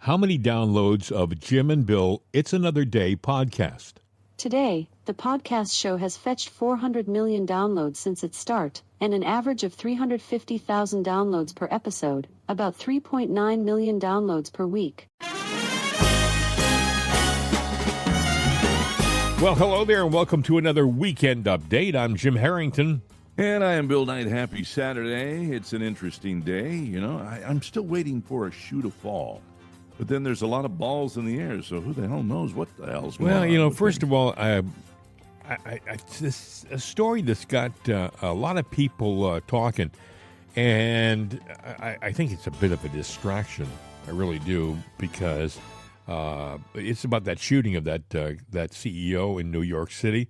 How many downloads of Jim and Bill It's Another Day podcast? Today, the podcast show has fetched 400 million downloads since its start, and an average of 350,000 downloads per episode, about 3.9 million downloads per week. Well, hello there, and welcome to another weekend update. I'm Jim Harrington. And I am Bill Knight. Happy Saturday. It's an interesting day. You know, I'm still waiting for a shoe to fall. But then there's a lot of balls in the air, so who the hell knows what the hell's going on? Well, you know, first of all, this a story that's got a lot of people talking, and I think it's a bit of a distraction. I really do, because it's about that shooting of that CEO in New York City.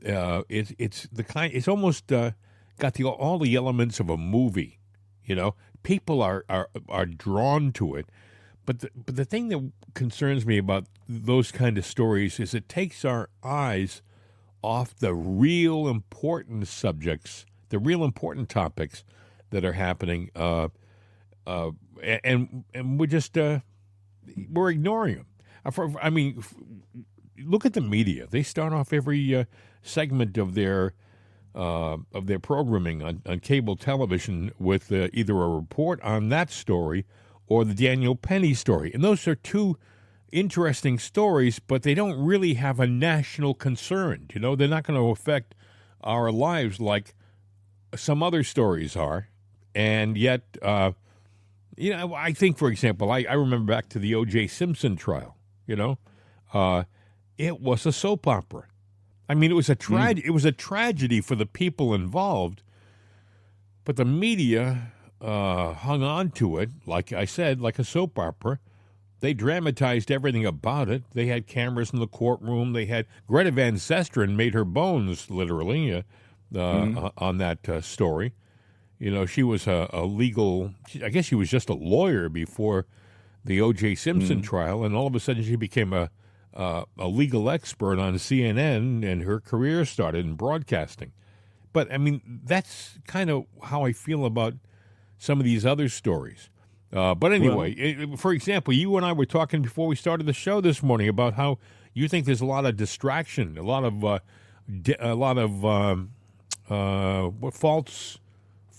It's the kind. It's almost got all the elements of a movie. You know, people are drawn to it. But the thing that concerns me about those kind of stories is it takes our eyes off the real important subjects, the real important topics that are happening, and we're just we're ignoring them. I mean, look at the media. They start off every segment of their programming on cable television with either a report on that story or the Daniel Penny story. And those are two interesting stories, but they don't really have a national concern. You know, they're not going to affect our lives like some other stories are. And yet, you know, I think, for example, I remember back to the O.J. Simpson trial, you know. It was a soap opera. I mean, it was a It was a tragedy for the people involved, but the media hung on to it, like I said, like a soap opera. They dramatized everything about it. They had cameras in the courtroom. They had Greta Van Susteren made her bones, literally, on that story. You know, she was a legal, I guess she was just a lawyer before the O.J. Simpson trial, and all of a sudden she became a legal expert on CNN, and her career started in broadcasting. But, I mean, that's kind of how I feel about some of these other stories. But anyway, for example, you and I were talking before we started the show this morning about how you think there's a lot of distraction, a lot of false,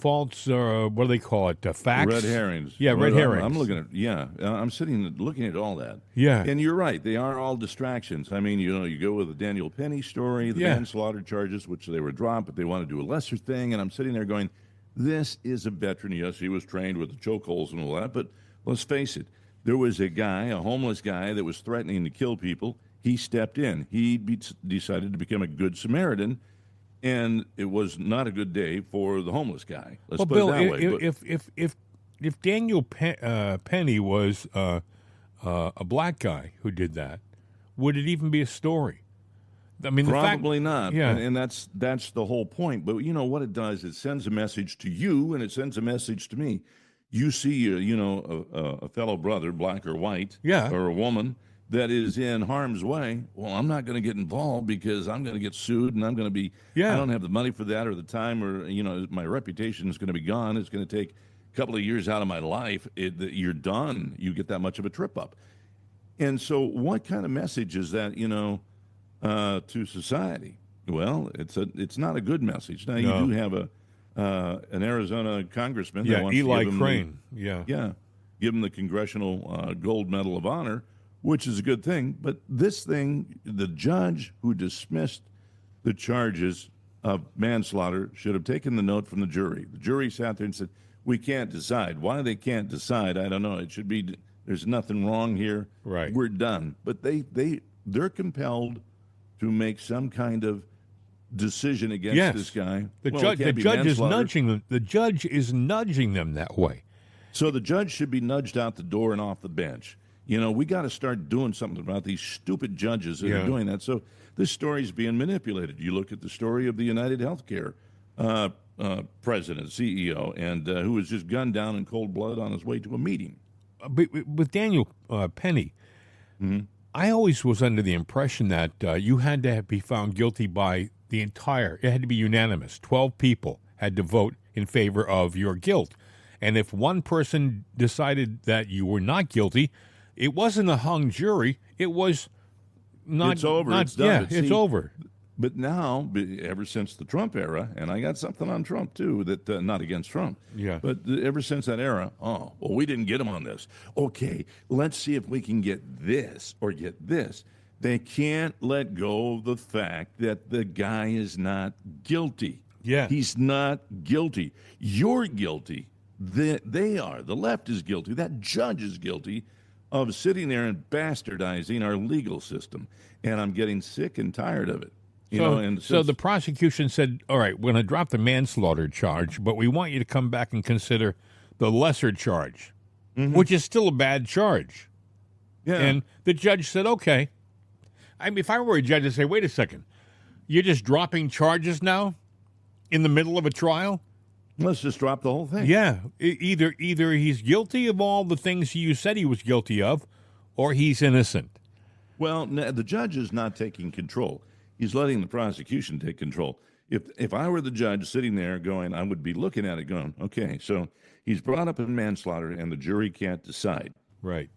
what do they call it? Facts? Red herrings. Yeah, red herrings. I'm looking at, I'm sitting looking at all that. Yeah. And you're right. They are all distractions. I mean, you know, you go with the Daniel Penny story, the manslaughter charges, which they were dropped, but they want to do a lesser thing. And I'm sitting there going, this is a veteran. Yes, he was trained with the chokeholds and all that, but let's face it. There was a guy, a homeless guy, that was threatening to kill people. He stepped in. He decided to become a good Samaritan, and it was not a good day for the homeless guy. Let's put it that way. If Daniel Penny was a black guy who did that, would it even be a story? I mean, probably not. Yeah. And that's the whole point. But you know what it does? It sends a message to you, and it sends a message to me. You see, a fellow brother, black or white, or a woman that is in harm's way. Well, I'm not going to get involved because I'm going to get sued, and I'm going to be. I don't have the money for that, or the time, or my reputation is going to be gone. It's going to take a couple of years out of my life. You're done. You get that much of a trip up. And so, what kind of message is that? To society? Well, it's not a good message. Now, you do have an Arizona congressman. Yeah, that wants Eli to give him Crane. Give him the Congressional Gold Medal of Honor, which is a good thing. But this thing, the judge who dismissed the charges of manslaughter should have taken the note from the jury. The jury sat there and said, we can't decide. Why they can't decide, I don't know. It should be, there's nothing wrong here. Right. We're done. But they're compelled to make some kind of decision against this guy. The judge is nudging them. The judge is nudging them that way. So the judge should be nudged out the door and off the bench. You know, we got to start doing something about these stupid judges that are doing that. So this story is being manipulated. You look at the story of the United Healthcare president, CEO, and who was just gunned down in cold blood on his way to a meeting. But with Daniel Penny, I always was under the impression that you had to be found guilty by it had to be unanimous. 12 people had to vote in favor of your guilt. And if one person decided that you were not guilty, it wasn't a hung jury. It was not. It's over. Not, it's done. Yeah, But it's see, over. But now, ever since the Trump era, and I got something on Trump too, that not against Trump, Yeah. but ever since that era, we didn't get him on this. Okay, let's see if we can get this or get this. They can't let go of the fact that the guy is not guilty. Yeah. He's not guilty. You're guilty. They are. The left is guilty. That judge is guilty of sitting there and bastardizing our legal system. And I'm getting sick and tired of it. So the prosecution said, all right, we're going to drop the manslaughter charge, but we want you to come back and consider the lesser charge, which is still a bad charge. Yeah. And the judge said, okay. I mean, if I were a judge, I'd say, wait a second. You're just dropping charges now in the middle of a trial? Let's just drop the whole thing. Yeah. Either he's guilty of all the things you said he was guilty of, or he's innocent. Well, the judge is not taking control. He's letting the prosecution take control. If I were the judge sitting there going, I would be looking at it going, okay, so he's brought up in manslaughter and the jury can't decide. Right.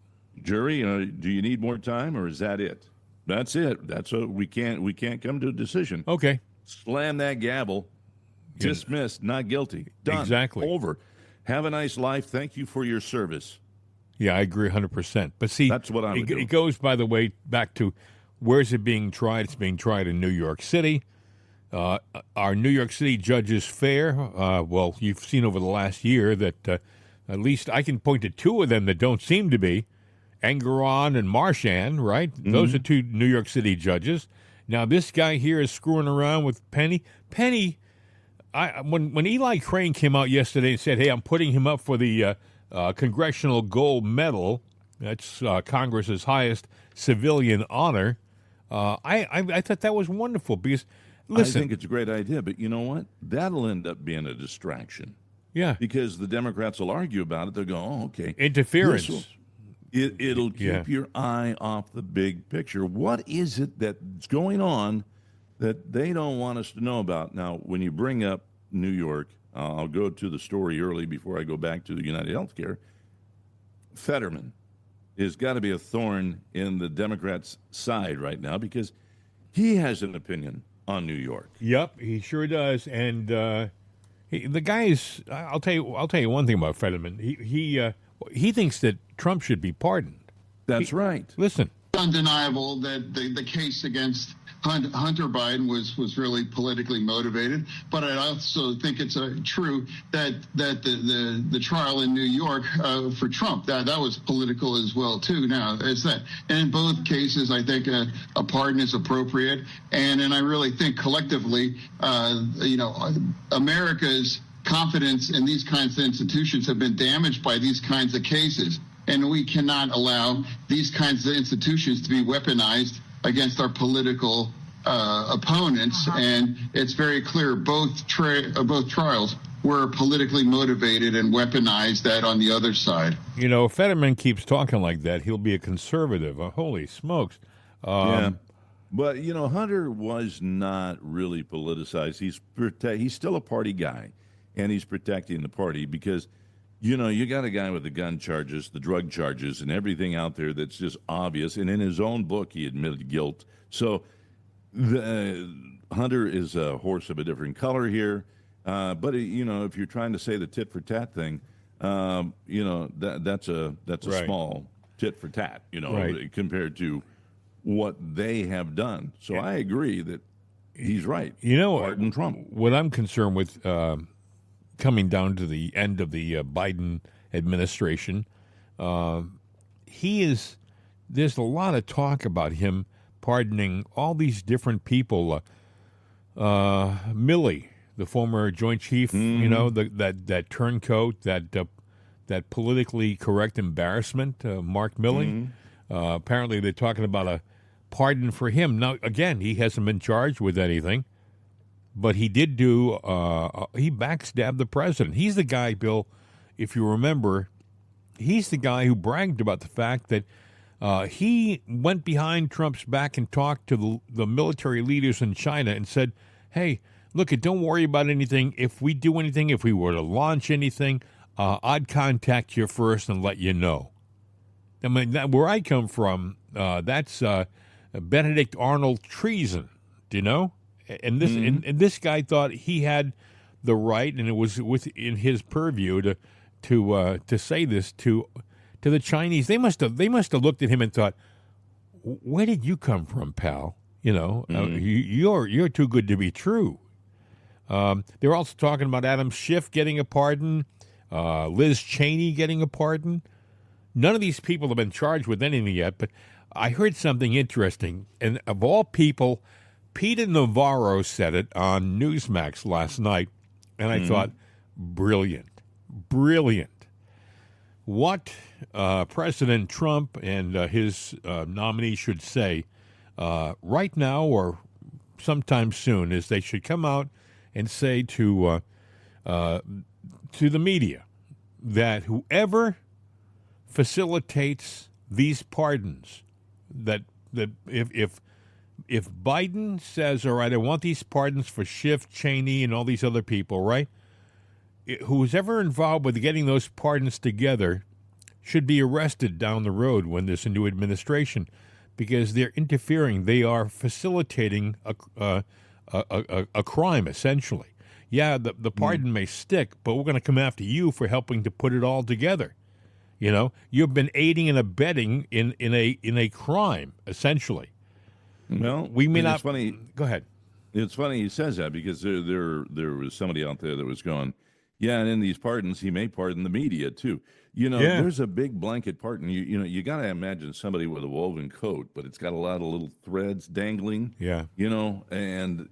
Jury, do you need more time or is that it? That's it. That's what we can't come to a decision. Okay. Slam that gavel. Dismissed, not guilty. Done. Exactly. Over. Have a nice life. Thank you for your service. Yeah, I agree 100%. But see, that's what I would do. It goes, by the way, back to where's it being tried? It's being tried in New York City. Are New York City judges fair? Well, you've seen over the last year that at least I can point to two of them that don't seem to be. Engeron and Marchand, right? Mm-hmm. Those are two New York City judges. Now, this guy here is screwing around with Penny. Penny, when Eli Crane came out yesterday and said, hey, I'm putting him up for the Congressional Gold Medal, that's Congress's highest civilian honor, I thought that was wonderful because, listen. I think it's a great idea, but you know what? That'll end up being a distraction. Yeah. Because the Democrats will argue about it. They'll go, oh, okay. Interference. It'll keep your eye off the big picture. What is it that's going on that they don't want us to know about? Now, when you bring up New York, I'll go to the story early before I go back to the United Healthcare. Fetterman has got to be a thorn in the Democrats' side right now because he has an opinion on New York. Yep, he sure does. And the guy is. I'll tell you one thing about Fetterman. He thinks that Trump should be pardoned. That's right. Listen. It's undeniable that the case against Hunter Biden was really politically motivated, but I also think it's true that the trial in New York for Trump that was political as well too. Now it's that, and in both cases, I think a pardon is appropriate, and I really think collectively, America's confidence in these kinds of institutions have been damaged by these kinds of cases. And we cannot allow these kinds of institutions to be weaponized against our political opponents. And it's very clear both trials were politically motivated and weaponized that on the other side. You know, if Fetterman keeps talking like that, he'll be a conservative. Holy smokes. Yeah. But, Hunter was not really politicized. He's still a party guy. And he's protecting the party because, you got a guy with the gun charges, the drug charges, and everything out there that's just obvious. And in his own book, he admitted guilt. So Hunter is a horse of a different color here. But, if you're trying to say the tit for tat thing, that's a right. Small tit for tat, right. Compared to what they have done. So I agree that he's right. Pardon Trump. What I'm concerned with coming down to the end of the Biden administration, there's a lot of talk about him pardoning all these different people. Milley, the former Joint Chief, that turncoat, that politically correct embarrassment, Mark Milley. Apparently they're talking about a pardon for him. Now, again, he hasn't been charged with anything. But he did he backstabbed the president. He's the guy, Bill, if you remember, he's the guy who bragged about the fact that he went behind Trump's back and talked to the military leaders in China and said, hey, look, don't worry about anything. If we do anything, if we were to launch anything, I'd contact you first and let you know. I mean, where I come from, that's Benedict Arnold treason. Do you know? And this and this guy thought he had the right, and it was within his purview to say this to the Chinese. They must have looked at him and thought, "Where did you come from, pal? You know, you're too good to be true." They're also talking about Adam Schiff getting a pardon, Liz Cheney getting a pardon. None of these people have been charged with anything yet, but I heard something interesting, and of all people, Peter Navarro said it on Newsmax last night, and I thought, brilliant. What President Trump and his nominee should say right now or sometime soon is they should come out and say to the media that whoever facilitates these pardons, that if Biden says, all right, I want these pardons for Schiff, Cheney, and all these other people, right? Who's ever involved with getting those pardons together should be arrested down the road when there's a new administration, because they're interfering. They are facilitating a crime, essentially. Yeah, the pardon may stick, but we're going to come after you for helping to put it all together. You know, you've been aiding and abetting in a crime, essentially. Well, we may not. It's funny. Go ahead. It's funny he says that, because there was somebody out there that was going, yeah, and in these pardons, he may pardon the media too. You know, there's a big blanket pardon. You got to imagine somebody with a woven coat, but it's got a lot of little threads dangling. Yeah. You know, and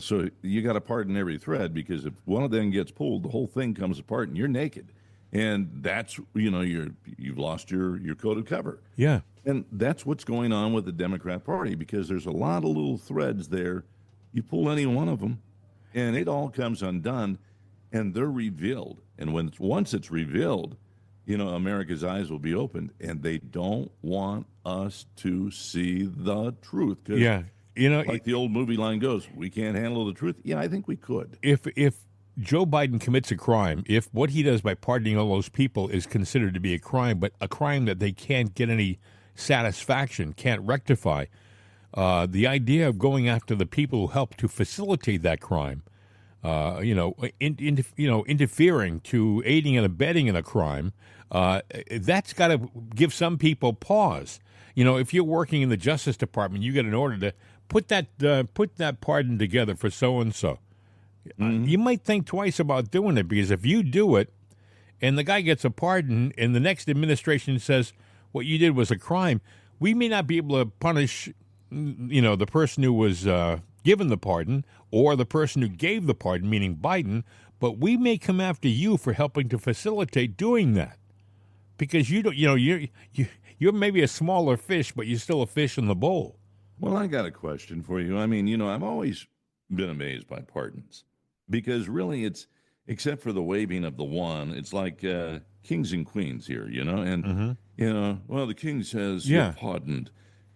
so you got to pardon every thread, because if one of them gets pulled, the whole thing comes apart, and you're naked. And that's, you've lost your coat of cover. Yeah. And that's what's going on with the Democrat Party, because there's a lot of little threads there. You pull any one of them, and it all comes undone, and they're revealed. And once it's revealed, America's eyes will be opened, and they don't want us to see the truth. Yeah. Like the old movie line goes, we can't handle the truth. Yeah, I think we could. If Joe Biden commits a crime, if what he does by pardoning all those people is considered to be a crime, but a crime that they can't get any satisfaction, can't rectify, the idea of going after the people who helped to facilitate that crime, interfering to aiding and abetting in a crime, that's got to give some people pause. If you're working in the Justice Department, you get an order to put that pardon together for so and so. You might think twice about doing it, because if you do it and the guy gets a pardon and the next administration says what you did was a crime, we may not be able to punish, the person who was given the pardon or the person who gave the pardon, meaning Biden, but we may come after you for helping to facilitate doing that, because you're maybe a smaller fish, but you're still a fish in the bowl. Well, I got a question for you. I mean, I've always been amazed by pardons. Because really, it's, except for the waving of the wand, it's like kings and queens here, and, well, the king says, you're pardoned.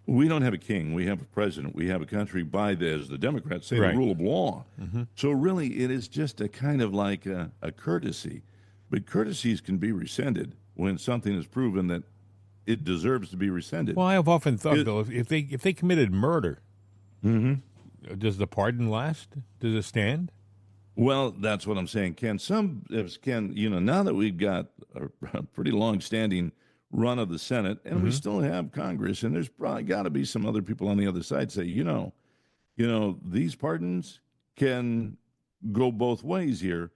We don't have a king. We have a president. We have a country by, as the Democrats say, the rule of law. So really, it is just a kind of like a courtesy. But courtesies can be rescinded when something is proven that it deserves to be rescinded. Well, I have often thought, Bill, if they committed murder, does the pardon last? Does it stand? Well, that's what I'm saying. Now that we've got a pretty long-standing run of the Senate, and we still have Congress, and there's probably got to be some other people on the other side say, these pardons can go both ways here.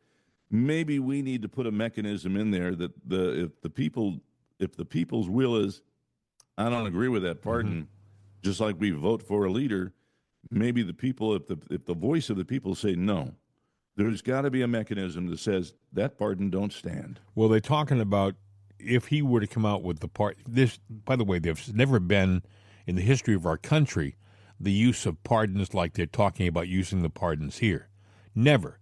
Maybe we need to put a mechanism in there that if the people's will is, I don't agree with that pardon, just like we vote for a leader, maybe the people, if the voice of the people say no, there's got to be a mechanism that says that pardon don't stand. Well, they're talking about if he were to come out with the this, by the way, there's never been in the history of our country the use of pardons like they're talking about using the pardons here. Never.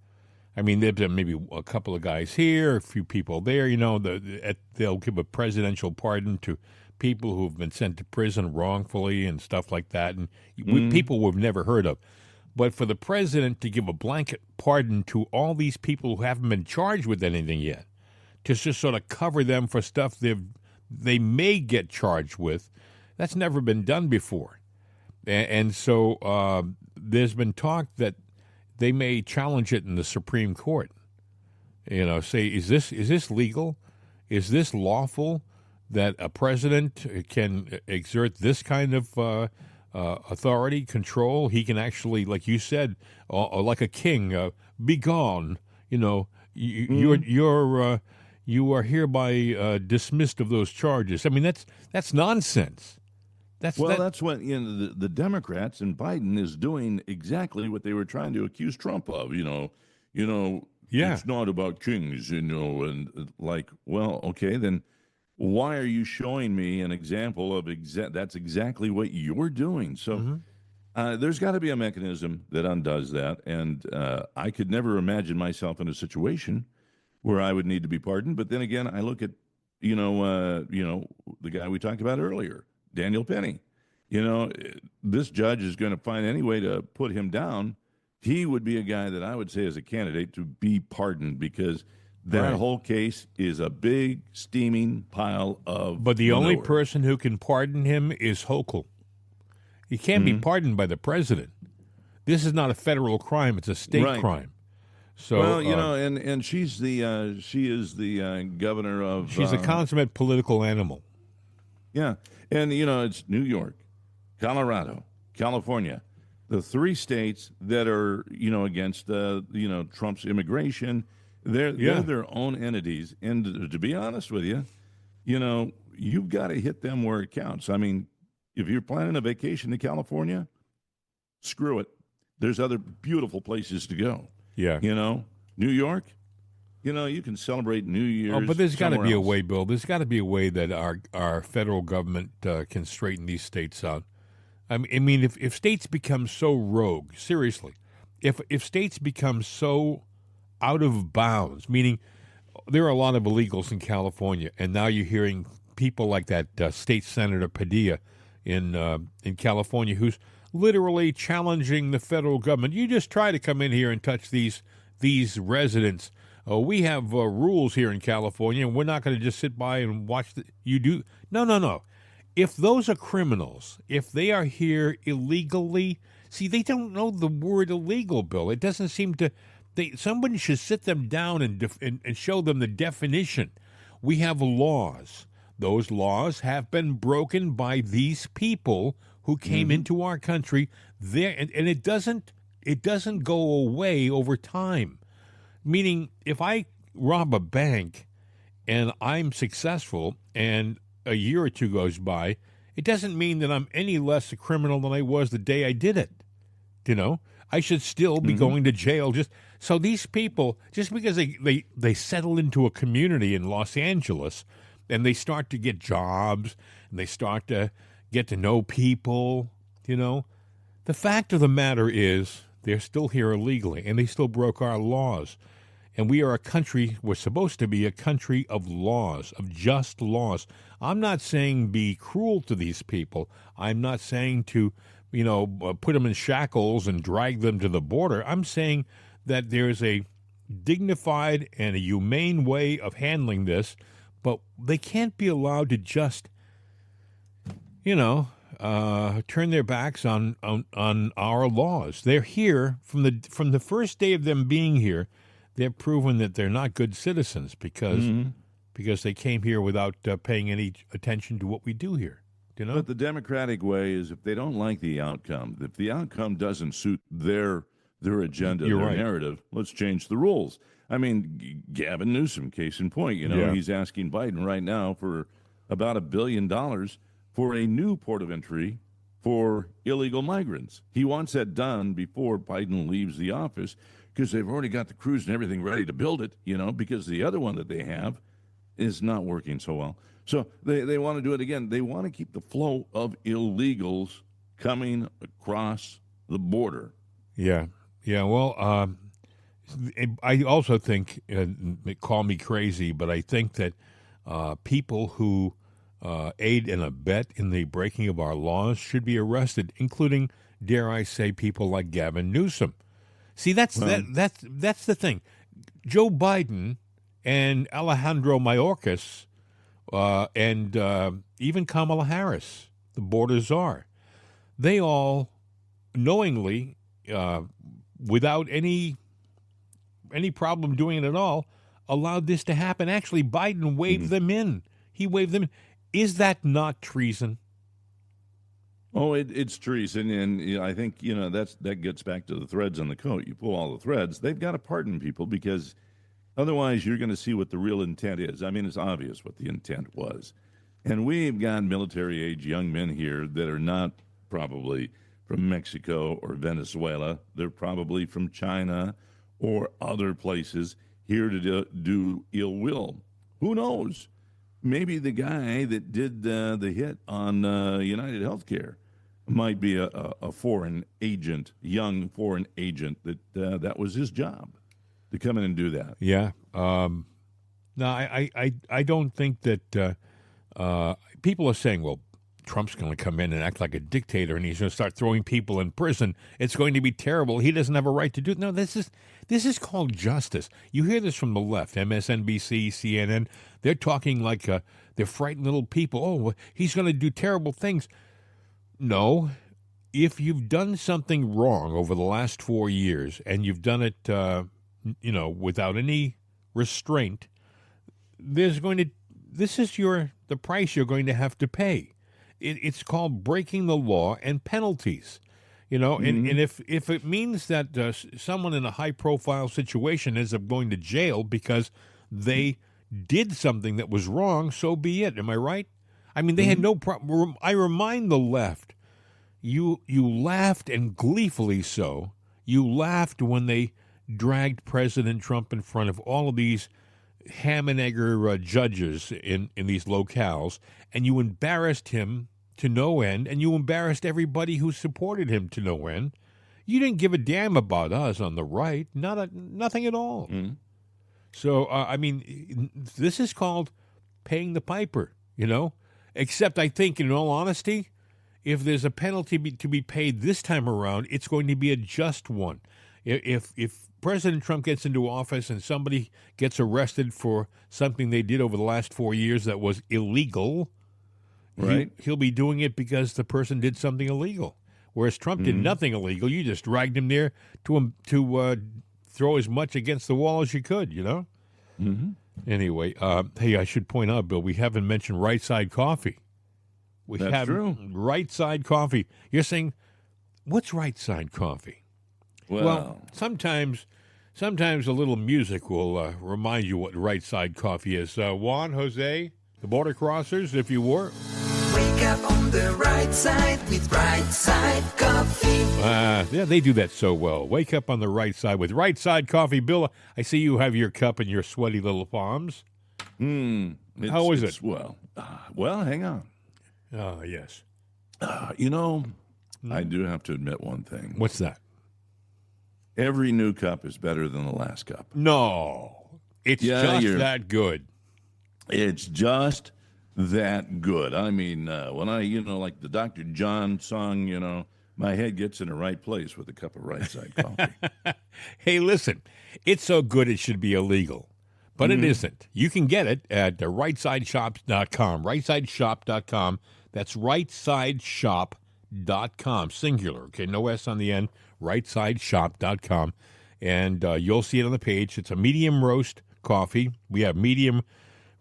I mean, there's been maybe a couple of guys here, a few people there. They'll give a presidential pardon to people who have been sent to prison wrongfully and stuff like that, and people we've never heard of. But for the president to give a blanket pardon to all these people who haven't been charged with anything yet, to just sort of cover them for stuff they've they may get charged with. That's never been done before. And so there's been talk that they may challenge it in the Supreme Court. Say, is this legal? Is this lawful that a president can exert this kind of authority, control? He can actually, like you said, like a king, be gone. You are hereby dismissed of those charges. I mean, that's nonsense. That's what the Democrats and Biden is doing exactly what they were trying to accuse Trump of. It's not about kings, and well, okay, then why are you showing me an example of that's exactly what you're doing? So there's got to be a mechanism that undoes that, and I could never imagine myself in a situation where I would need to be pardoned. But then again, I look at the guy we talked about earlier, Daniel Penny. This judge is going to find any way to put him down. He would be a guy that I would say is a candidate to be pardoned, because that whole case is a big steaming pile of But the manure. only person who can pardon him is Hochul. He can't be pardoned by the president. This is not a federal crime; it's a state crime. So, and she is the governor of. She's a consummate political animal. Yeah, and it's New York, Colorado, California, the three states that are against Trump's immigration. They're their own entities, and to be honest with you, you've got to hit them where it counts. I mean, if you're planning a vacation to California, screw it. There's other beautiful places to go. Yeah, New York. You can celebrate New Year's. Oh, but there's got to be a else. way, Bill. There's got to be a way that our federal government can straighten these states out. I mean, if states become so rogue, seriously, if states become so out of bounds, meaning there are a lot of illegals in California, and now you're hearing people like that state senator Padilla in California, who's literally challenging the federal government. You just try to come in here and touch these residents. We have rules here in California, and we're not going to just sit by and watch you do. No. If those are criminals, if they are here illegally, see, they don't know the word illegal, Bill. It doesn't seem to. Somebody should sit them down and show them the definition. We have laws. Those laws have been broken by these people who came into our country. There, and it doesn't go away over time. Meaning, if I rob a bank and I'm successful and a year or two goes by, it doesn't mean that I'm any less a criminal than I was the day I did it. I should still be going to jail. So these people, just because they settle into a community in Los Angeles and they start to get jobs and they start to get to know people, the fact of the matter is they're still here illegally and they still broke our laws. And we are we're supposed to be a country of laws, of just laws. I'm not saying be cruel to these people. I'm not saying to, put them in shackles and drag them to the border. I'm saying that there's a dignified and a humane way of handling this, but they can't be allowed to just, turn their backs on our laws. They're here from the first day of them being here. They're proven that they're not good citizens because they came here without paying any attention to what we do here. But the democratic way is, if they don't like the outcome, if the outcome doesn't suit their agenda, their narrative, let's change the rules. I mean, Gavin Newsom, case in point, he's asking Biden right now for about $1 billion for a new port of entry for illegal migrants. He wants that done before Biden leaves the office, because they've already got the crews and everything ready to build it, because the other one that they have is not working so well. So they want to do it again. They want to keep the flow of illegals coming across the border. Yeah. Well, I also think, call me crazy, but I think that people who aid and abet in the breaking of our laws should be arrested, including, dare I say, people like Gavin Newsom. See, that's the thing. Joe Biden and Alejandro Mayorkas and even Kamala Harris, the border czar. They all knowingly, without any problem doing it at all, allowed this to happen. Actually, Biden waved them in. He waved them in. Is that not treason? Oh, it's treason, and I think that gets back to the threads on the coat. You pull all the threads; they've got to pardon people because otherwise, you're going to see what the real intent is. I mean, it's obvious what the intent was, and we've got military-age young men here that are not probably from Mexico or Venezuela. They're probably from China or other places here to do ill will. Who knows? Maybe the guy that did the hit on United Healthcare might be a foreign agent, young foreign agent that was his job to come in and do that. Yeah. No, I don't think that people are saying, well, Trump's going to come in and act like a dictator and he's going to start throwing people in prison. It's going to be terrible. He doesn't have a right to do it. No, this is called justice. You hear this from the left, MSNBC, CNN. They're talking like they're frightened little people. Oh, he's going to do terrible things. No. If you've done something wrong over the last 4 years and you've done it, without any restraint, this is the price you're going to have to pay. It's called breaking the law and penalties, and if it means that someone in a high-profile situation ends up going to jail because they did something that was wrong, so be it. Am I right? I mean, they had no problem. I remind the left, you laughed, and gleefully so, you laughed when they dragged President Trump in front of all of these ham and egger judges in these locales, and you embarrassed him to no end, and you embarrassed everybody who supported him to no end. You didn't give a damn about us on the right, nothing at all. So, this is called paying the piper, except I think, in all honesty, if there's a penalty to be paid this time around, it's going to be a just one. If President Trump gets into office and somebody gets arrested for something they did over the last 4 years that was illegal, right? He'll be doing it because the person did something illegal. Whereas Trump did nothing illegal. You just dragged him there to throw as much against the wall as you could, Anyway, hey, I should point out, Bill, we haven't mentioned Right Side Coffee. That's true. Right Side Coffee. You're saying, what's Right Side Coffee? Well, sometimes a little music will remind you what Right Side Coffee is. Juan, Jose, the Border Crossers, if you were. Wake up on the right side with Right Side Coffee. Yeah, they do that so well. Wake up on the right side with Right Side Coffee. Bill, I see you have your cup in your sweaty little palms. How is it? Well, hang on. Yes. I do have to admit one thing. What's that? Every new cup is better than the last cup. No. It's just that good. It's just that good. I mean, when I, like the Dr. John song, my head gets in the right place with a cup of Right Side Coffee. Hey, listen, it's so good it should be illegal, but it isn't. You can get it at rightsideshop.com, rightsideshop.com. That's rightsideshop.com, singular, okay, no S on the end, rightsideshop.com, and you'll see it on the page. It's a medium roast coffee. We have medium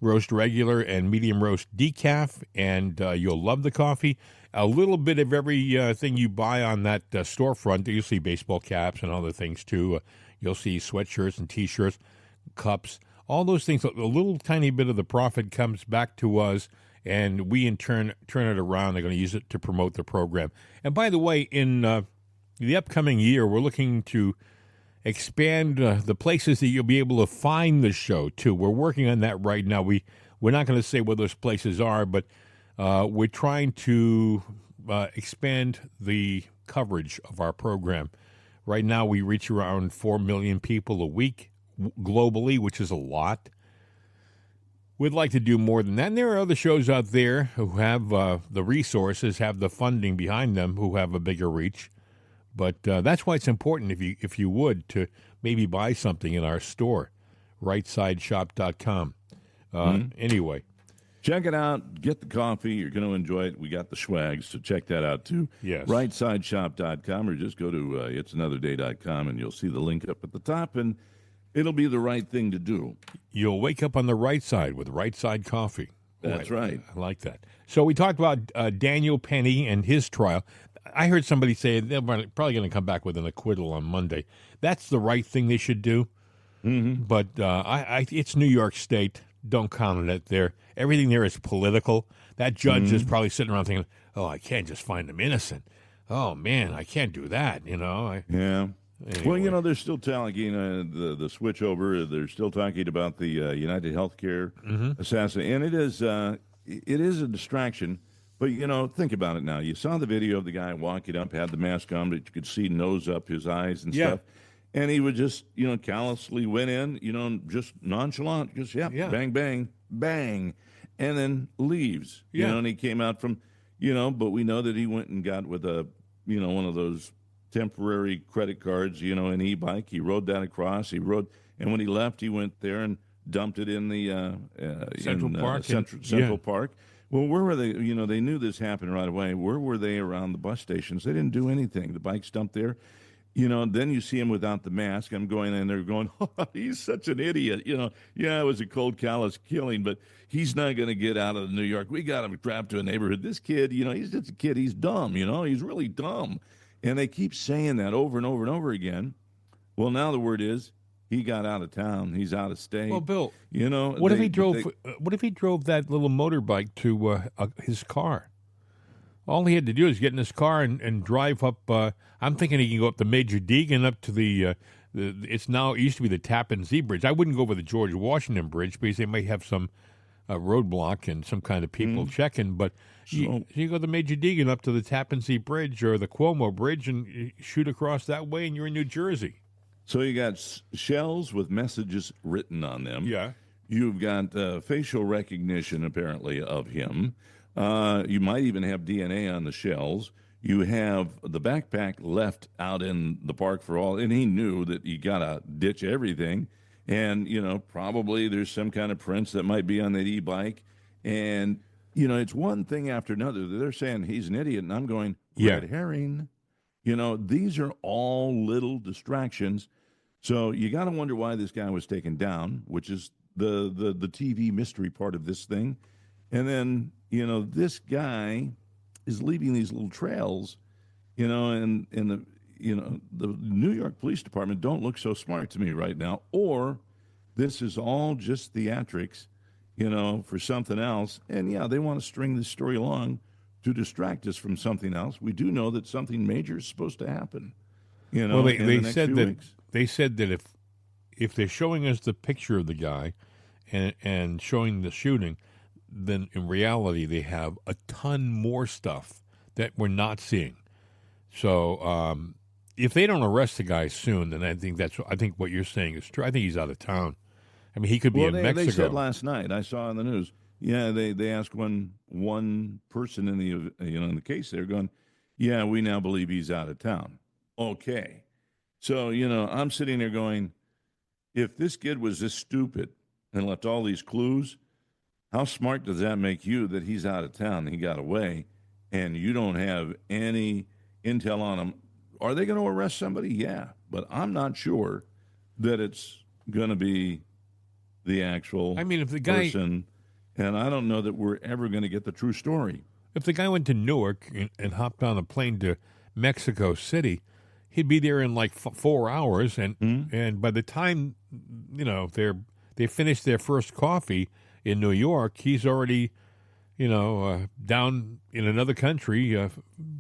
roast regular and medium roast decaf, and you'll love the coffee. A little bit of every thing you buy on that storefront. You'll see baseball caps and other things too. You'll see sweatshirts and T-shirts, cups, all those things. A little tiny bit of the profit comes back to us, and we in turn turn it around. They're going to use it to promote the program. And by the way, in the upcoming year, we're looking to expand the places that you'll be able to find the show, too. We're working on that right now. We're not going to say where those places are, but we're trying to expand the coverage of our program. Right now, we reach around 4 million people a week globally, which is a lot. We'd like to do more than that. And there are other shows out there who have the resources, have the funding behind them, who have a bigger reach. But that's why it's important, if you would, to maybe buy something in our store, rightsideshop.com. Anyway, Check it out. Get the coffee. You're going to enjoy it. We got the swag, so check that out too. Yes. RightSideShop.com, or just go to it'sanotherday.com, and you'll see the link up at the top, and it'll be the right thing to do. You'll wake up on the right side with Right Side Coffee. That's right. I like that. So we talked about Daniel Penny and his trial. I heard somebody say they're probably going to come back with an acquittal on Monday. That's the right thing they should do. Mm-hmm. But it's New York State. Don't count on it there. Everything there is political. That judge is probably sitting around thinking, oh, I can't just find him innocent. Oh, man, I can't do that, Yeah. Anyway. Well, they're still talking the switch over. They're still talking about the United Healthcare assassin, and it is a distraction. But think about it now. You saw the video of the guy walking up, had the mask on, but you could see nose up, his eyes and stuff, and he would just callously went in, just nonchalant, just bang, bang, bang, and then leaves. And he came out from, but we know that he went and got with a one of those temporary credit cards, an e-bike. He rode that across. And when he left, he went there and dumped it in the Central Park. Central Park. Well, where were they? They knew this happened right away. Where were they around the bus stations? They didn't do anything. The bike's dumped there. Then you see him without the mask. I'm going in there going, oh, he's such an idiot. It was a cold, callous killing, but he's not going to get out of New York. We got him trapped to a neighborhood. This kid, he's just a kid. He's dumb, he's really dumb. And they keep saying that over and over and over again. Well, now the word is he got out of town. He's out of state. Well, Bill, what if he drove? What if he drove that little motorbike to his car? All he had to do is get in his car and drive up. I'm thinking he can go up the Major Deegan up to the. It used to be the Tappan Zee Bridge. I wouldn't go over the George Washington Bridge because they may have some roadblock and some kind of people checking. But you go the Major Deegan up to the Tappan Zee Bridge or the Cuomo Bridge and you shoot across that way, and you're in New Jersey. So you got shells with messages written on them. Yeah. You've got facial recognition, apparently, of him. You might even have DNA on the shells. You have the backpack left out in the park for all, and he knew that you got to ditch everything. And, probably there's some kind of prints that might be on that e-bike. And, it's one thing after another. They're saying he's an idiot, and I'm going, red herring. These are all little distractions. So you got to wonder why this guy was taken down, which is the TV mystery part of this thing. And then, this guy is leaving these little trails, and the New York Police Department don't look so smart to me right now. Or this is all just theatrics, for something else. And, they want to string this story along to distract us from something else. We do know that something major is supposed to happen, Well, they said that weeks. They said that if they're showing us the picture of the guy and showing the shooting, then in reality they have a ton more stuff that we're not seeing. So if they don't arrest the guy soon, then I think what you're saying is true. I think he's out of town. I mean, he could be in Mexico. They said last night, I saw in the news. Yeah, they asked one person in the case. They're going, yeah, we now believe he's out of town. Okay, so I'm sitting there going, if this kid was this stupid and left all these clues, how smart does that make you that he's out of town, he got away, and you don't have any intel on him? Are they going to arrest somebody? Yeah, but I'm not sure that it's going to be the actual if the guy, person, and I don't know that we're ever going to get the true story. If the guy went to Newark and hopped on a plane to Mexico City, he'd be there in like 4 hours, and by the time they finish their first coffee in New York, he's already down in another country,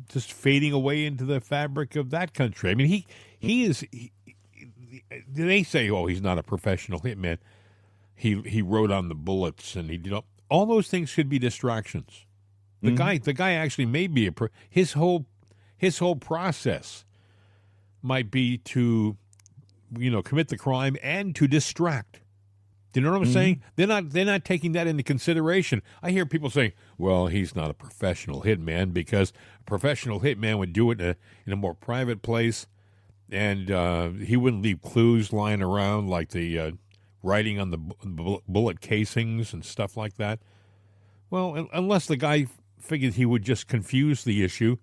just fading away into the fabric of that country. I mean, he is. They say, oh, he's not a professional hitman. He wrote on the bullets, and he did all those things should be distractions. The guy actually may be his whole process might be to commit the crime and to distract. Do you know what I'm saying? They're not taking that into consideration. I hear people saying, well, he's not a professional hitman because a professional hitman would do it in a more private place, and he wouldn't leave clues lying around like the writing on the bullet casings and stuff like that. Well, unless the guy figured he would just confuse the issue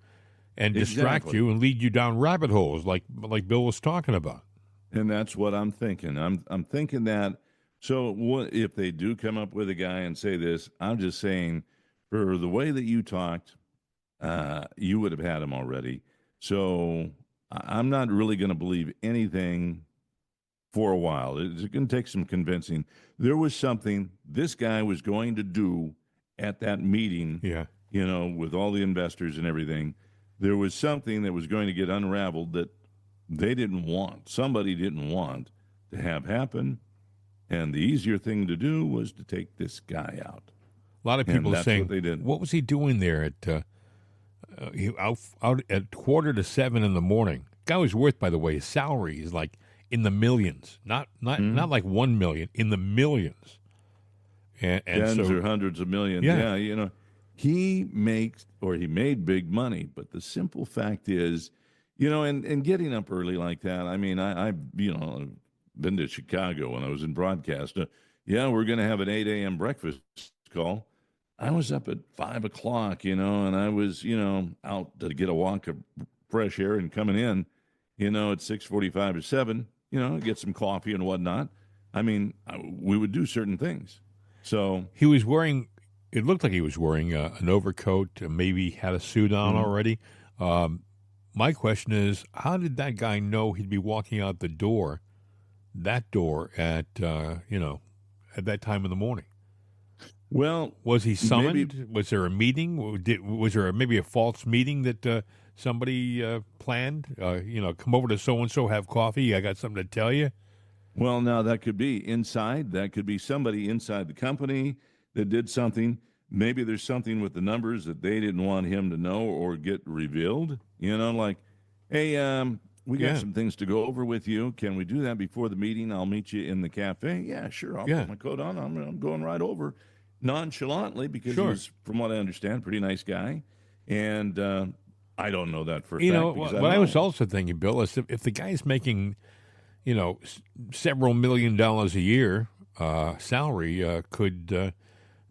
and distract you and lead you down rabbit holes like Bill was talking about. And that's what I'm thinking. I'm thinking that. So what if they do come up with a guy and say this? I'm just saying, for the way that you talked, you would have had him already. So I'm not really going to believe anything for a while. It's going to take some convincing. There was something this guy was going to do at that meeting. Yeah. With all the investors and everything. There was something that was going to get unraveled that they didn't want. Somebody didn't want to have happen. And the easier thing to do was to take this guy out. A lot of people saying, what they did. What was he doing there at out at 6:45 in the morning? Guy was worth, by the way, his salary is like in the millions, not like 1 million, in the millions. And tens or hundreds of millions. Yeah, he made big money. But the simple fact is, and getting up early like that. I mean, I've been to Chicago when I was in broadcast. We're going to have an 8 a.m. breakfast call. I was up at 5 o'clock, and I was, out to get a walk of fresh air and coming in, at 6:45 or 7, get some coffee and whatnot. I mean, we would do certain things. So he was wearing. It looked like he was wearing an overcoat. Maybe had a suit on already. My question is, how did that guy know he'd be walking out the door? That door at at that time in the morning. Well, was he summoned? Was there a meeting? Was there maybe a false meeting that somebody planned? Come over to so and so, have coffee. I got something to tell you. Well, now that could be inside. That could be somebody inside the company that did something. Maybe there's something with the numbers that they didn't want him to know or get revealed. Like, hey, we got some things to go over with you. Can we do that before the meeting? I'll meet you in the cafe. Yeah, sure. I'll put my coat on. I'm going right over nonchalantly because he's, from what I understand, pretty nice guy. And I don't know that for a fact. What I was also thinking, Bill, is if the guy's making, several $1 million a year salary, could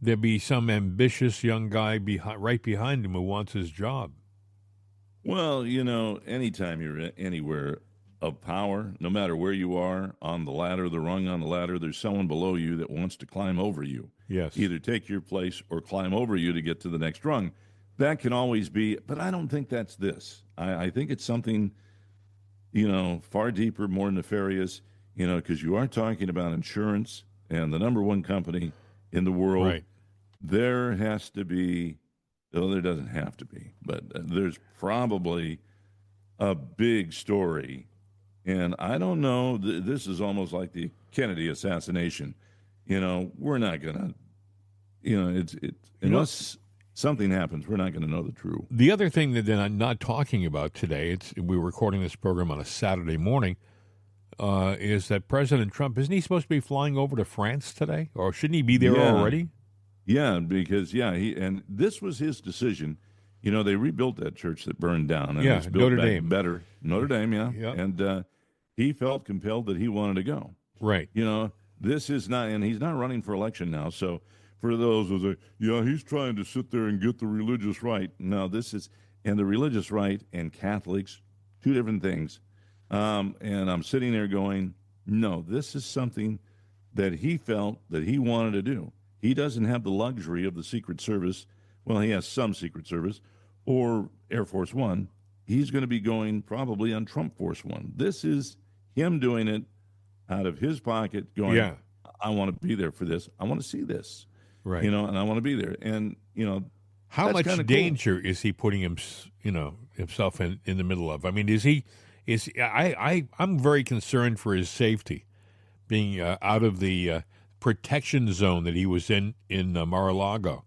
there be some ambitious young guy right behind him who wants his job? Well, anytime you're anywhere of power, no matter where you are on the ladder, the rung on the ladder, there's someone below you that wants to climb over you. Yes. Either take your place or climb over you to get to the next rung. That can always be, but I don't think that's this. I think it's something, far deeper, more nefarious, because you are talking about insurance and the number one company in the world. Right. There has to be, though there doesn't have to be, but there's probably a big story. And I don't know, this is almost like the Kennedy assassination. We're not going to, unless something happens, we're not going to know the truth. The other thing that I'm not talking about today, we're recording this program on a Saturday morning, is that President Trump, isn't he supposed to be flying over to France today? Or shouldn't he be there already? Yeah, because, and this was his decision. They rebuilt that church that burned down. And it's built Notre back Dame. Better. Notre Dame, yeah. Yep. And he felt compelled that he wanted to go. Right. This is not, and he's not running for election now. So for those who say, he's trying to sit there and get the religious right. No, this is, and the religious right and Catholics, two different things. And I'm sitting there going, no, this is something that he felt that he wanted to do. He doesn't have the luxury of the Secret Service. Well, he has some Secret Service or Air Force One. He's going to be going probably on Trump Force One. This is him doing it out of his pocket, going, I want to be there for this. I want to see this. Right. And I want to be there. And, how much danger is he putting himself in the middle of? I mean, I'm very concerned for his safety, being out of the protection zone that he was in Mar-a-Lago.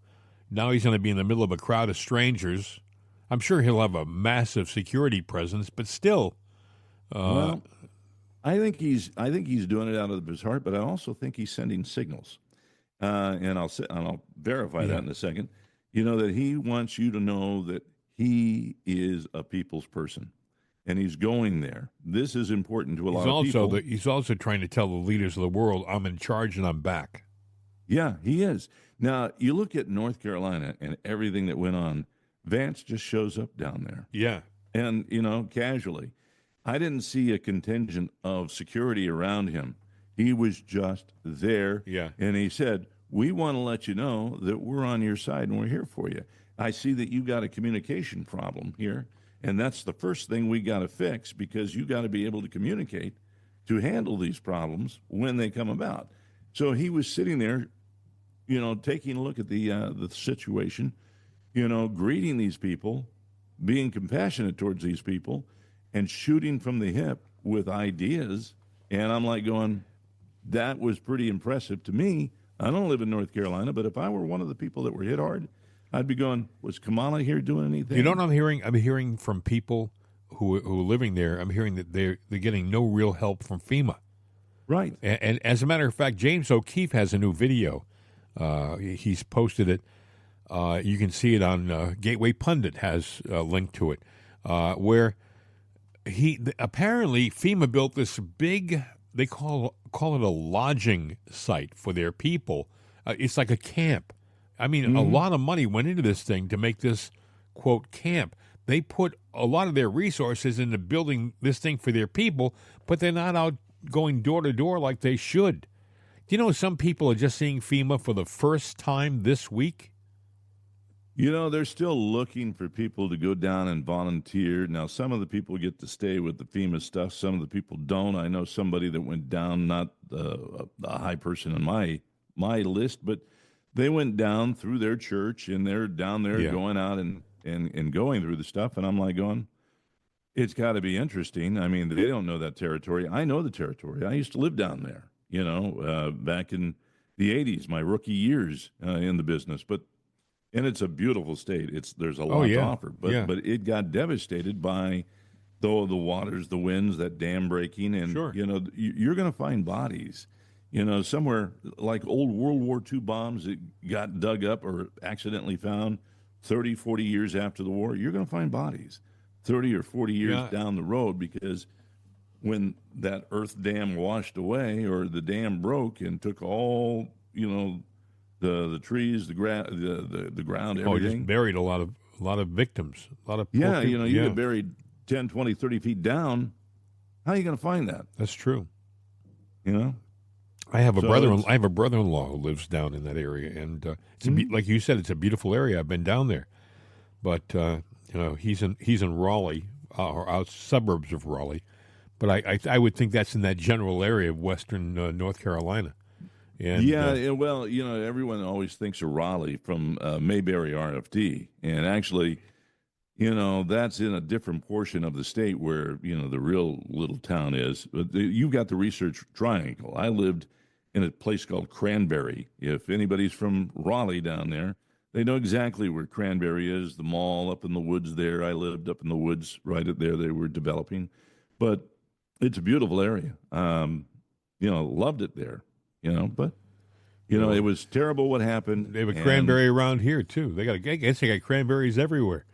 Now he's going to be in the middle of a crowd of strangers. I'm sure he'll have a massive security presence, but still. Well, I think he's doing it out of his heart, but I also think he's sending signals, and I'll verify that in a second. That he wants you to know that he is a people's person, and he's going there. This is important to a lot of people. He's also trying to tell the leaders of the world, I'm in charge and I'm back. Yeah, he is. Now, you look at North Carolina and everything that went on. Vance just shows up down there. Yeah. And, casually. I didn't see a contingent of security around him. He was just there. Yeah. And he said, we want to let you know that we're on your side and we're here for you. I see that you've got a communication problem here, and that's the first thing we got to fix, because you got to be able to communicate to handle these problems when they come about. So he was sitting there, taking a look at the situation, greeting these people, being compassionate towards these people, and shooting from the hip with ideas. And I'm like going, that was pretty impressive to me. I don't live in North Carolina, but if I were one of the people that were hit hard, I'd be going, was Kamala here doing anything? You know what I'm hearing? I'm hearing from people who are living there. I'm hearing that they're getting no real help from FEMA. Right. And as a matter of fact, James O'Keefe has a new video. He's posted it. You can see it on Gateway Pundit has a link to it, where apparently FEMA built this big, they call it a lodging site for their people. It's like a camp. I mean, a lot of money went into this thing to make this, quote, camp. They put a lot of their resources into building this thing for their people, but they're not out going door to door like they should. Do you know some people are just seeing FEMA for the first time this week? They're still looking for people to go down and volunteer. Now, some of the people get to stay with the FEMA stuff. Some of the people don't. I know somebody that went down, not a high person on my list, but they went down through their church, and they're down there going out and going through the stuff. And I'm like going, it's got to be interesting. I mean, they don't know that territory. I know the territory. I used to live down there, back in the 80s, my rookie years in the business. And it's a beautiful state. There's a lot to offer. But it got devastated by the waters, the winds, that dam breaking. And, you're going to find bodies. Somewhere like old World War II bombs that got dug up or accidentally found 30, 40 years after the war, you're going to find bodies 30 or 40 years down the road, because when that earth dam washed away, or the dam broke and took all, the trees, the ground, everything. Oh, just buried a lot of victims. A lot of you get buried 10, 20, 30 feet down. How are you going to find that? That's true. I have a brother-in-law who lives down in that area, and it's like you said, it's a beautiful area. I've been down there, but he's in Raleigh, or out suburbs of Raleigh, but I would think that's in that general area of western North Carolina. And, well, everyone always thinks of Raleigh from Mayberry RFD, and actually, that's in a different portion of the state where the real little town is. But you've got the Research Triangle. I lived in a place called Cranberry. If anybody's from Raleigh down there, they know exactly where Cranberry is, the mall up in the woods there. I lived up in the woods right up there. They were developing. But it's a beautiful area. Loved it there, but, it was terrible what happened. They have a cranberry around here, too. I guess they got cranberries everywhere.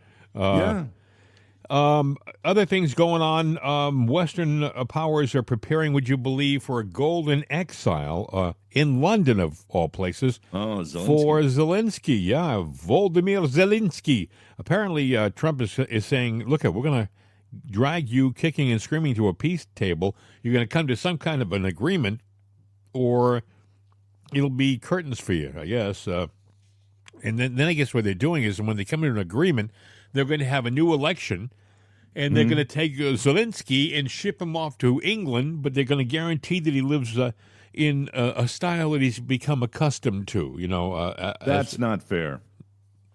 Other things going on. Western powers are preparing, would you believe, for a golden exile in London, of all places, for Zelensky. Yeah, Volodymyr Zelensky. Apparently, Trump is saying, look, we're going to drag you kicking and screaming to a peace table. You're going to come to some kind of an agreement, or it'll be curtains for you, I guess. And then I guess what they're doing is, when they come to an agreement, they're going to have a new election, and they're going to take Zelensky and ship him off to England, but they're going to guarantee that he lives in a style that he's become accustomed to. That's not fair.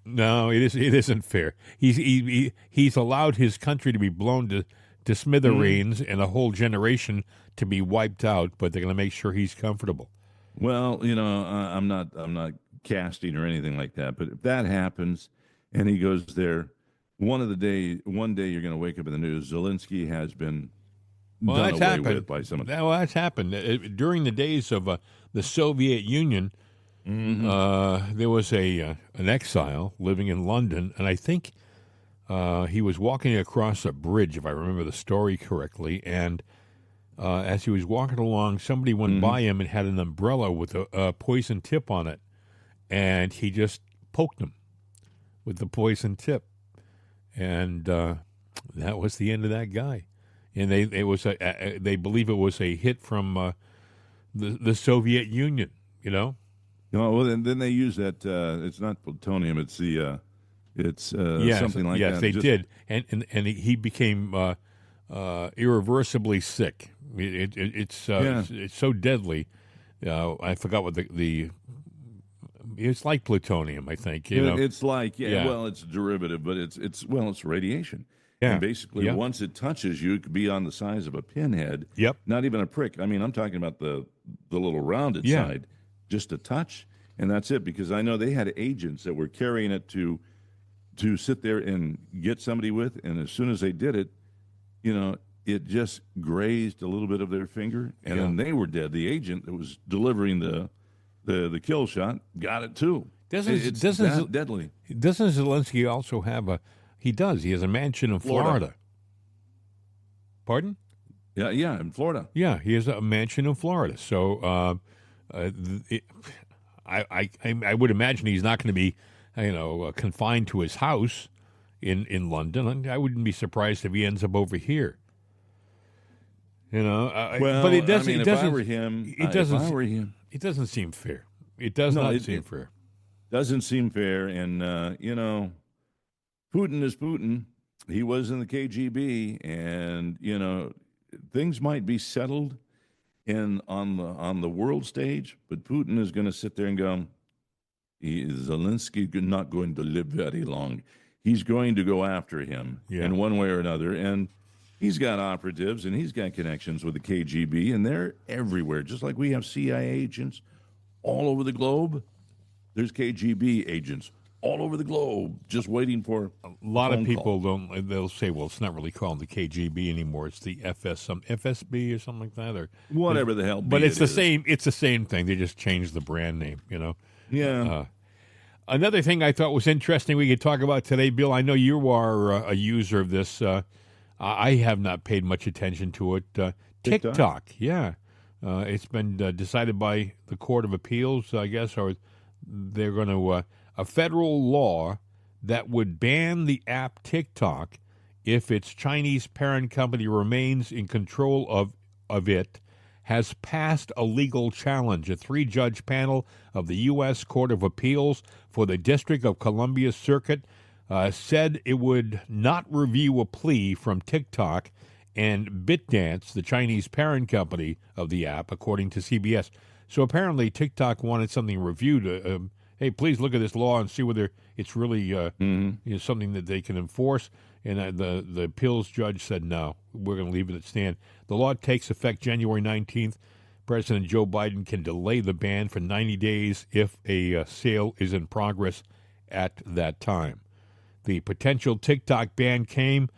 No, it isn't fair. He's allowed his country to be blown to smithereens and a whole generation to be wiped out, but they're going to make sure he's comfortable. Well, I'm not casting or anything like that, but if that happens and he goes there, one day you're going to wake up in the news, Zelensky has been done away with by someone. Well, that's happened. During the days of the Soviet Union, there was an exile living in London, and I think he was walking across a bridge, if I remember the story correctly, and as he was walking along, somebody went by him and had an umbrella with a poison tip on it. and he just poked him with the poison tip, and that was the end of that guy. And they believe it was a hit from the Soviet Union. You know. No, well, then they use that. It's not plutonium. It's the. Something like that. Yes, they did, and he became irreversibly sick. It's so deadly. I forgot what the it's like plutonium, I think. It's like well, it's a derivative, but it's radiation. Yeah. And basically, once it touches you, it could be on the size of a pinhead. Yep. Not even a prick. I mean, I'm talking about the little rounded side, just a touch, and that's it. Because I know they had agents that were carrying it to sit there and get somebody with, and as soon as they did it, it just grazed a little bit of their finger, and then they were dead. The agent that was delivering the kill shot got it too. It's that deadly. Doesn't Zelensky also have he has a mansion in Florida. Pardon? Yeah, in Florida. Yeah, he has a mansion in Florida. So I would imagine he's not going to be confined to his house in London. I wouldn't be surprised if he ends up over here. But it doesn't. If I were him, it doesn't seem fair. It does not seem fair. Doesn't seem fair, and Putin is Putin. He was in the KGB, and things might be settled on the world stage, but Putin is going to sit there and go, Zelensky is not going to live very long. He's going to go after him in one way or another. And he's got operatives and he's got connections with the KGB, and they're everywhere. Just like we have CIA agents all over the globe, there's KGB agents all over the globe just waiting for a lot of people they'll say, well, it's not really called the KGB anymore. It's the FSB or something like that, or whatever the hell. But it's the same. It's the same thing. They just changed the brand name, Yeah. Another thing I thought was interesting we could talk about today, Bill. I know you are a user of this. I have not paid much attention to it. TikTok. Yeah. It's been decided by the Court of Appeals, I guess, or they're going to a federal law that would ban the app TikTok if its Chinese parent company remains in control of it has passed a legal challenge. A 3-judge panel of the U.S. Court of Appeals for the District of Columbia Circuit said it would not review a plea from TikTok and BitDance, the Chinese parent company of the app, according to CBS. So apparently TikTok wanted something reviewed. Hey, please look at this law and see whether it's really something that they can enforce. And the appeals judge said, no, we're going to leave it at stand. The law takes effect January 19th. President Joe Biden can delay the ban for 90 days if a sale is in progress at that time. The potential TikTok ban came